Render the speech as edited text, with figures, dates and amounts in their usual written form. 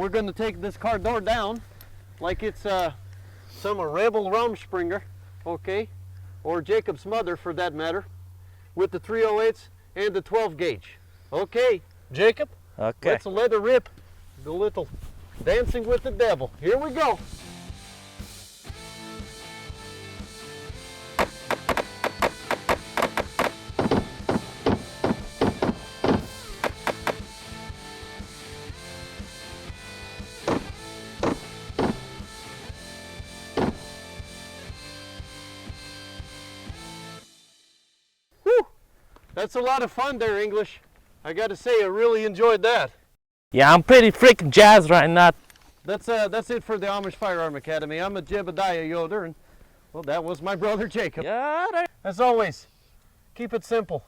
we're going to take this car door down like it's some Rebel Rumspringer, okay, or Jacob's mother for that matter, with the 308s and the 12 gauge. Okay, Jacob, Okay. let's let her rip the little dancing with the devil. Here we go. Whew, that's a lot of fun there, English. I got to say, I really enjoyed that. Yeah, I'm pretty freaking jazzed right now. That's it for the Amish Firearm Academy. I'm a Jebediah Yoder, and well, that was my brother Jacob. Yeah. As always, keep it simple.